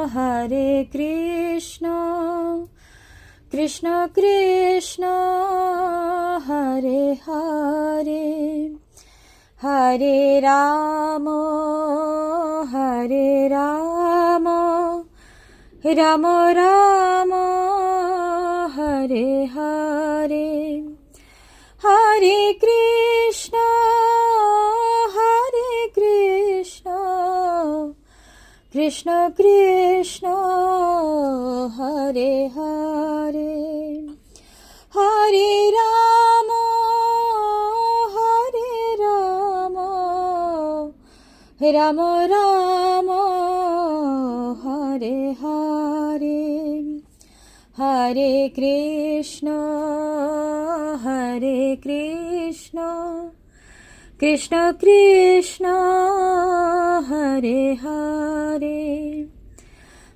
Hare Krishna, Krishna Krishna, Hare Hare, Hare Rama, Hare Rama, Rama Rama, Hare Hare, Hare Krishna, Hare Krishna, Krishna Krishna, Hare Hare, Hare Rama, Hare Rama, Rama Rama, Hare Hare, Hare Krishna, Hare Krishna, Krishna Krishna, Hare Hare,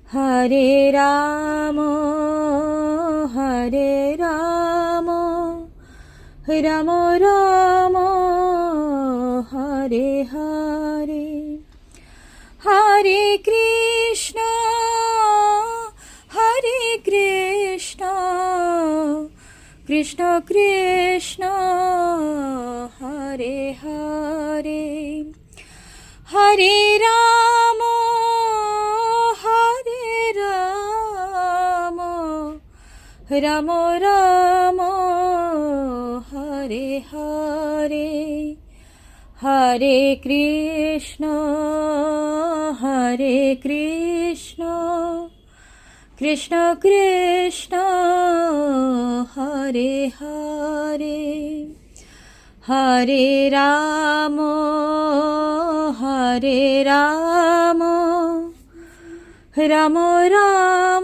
Hare Rama, Hare Rama, Rama Rama, Hare Hare, Hare Krishna, Hare Krishna, Krishna Krishna, Hare Hare, Hare Rama, Hare Rama, Rama Rama, Hare Hare, Hare Krishna, Hare Krishna, Krishna Krishna, Hare Hare, Hare Rama, Hare Rama, Rama Rama,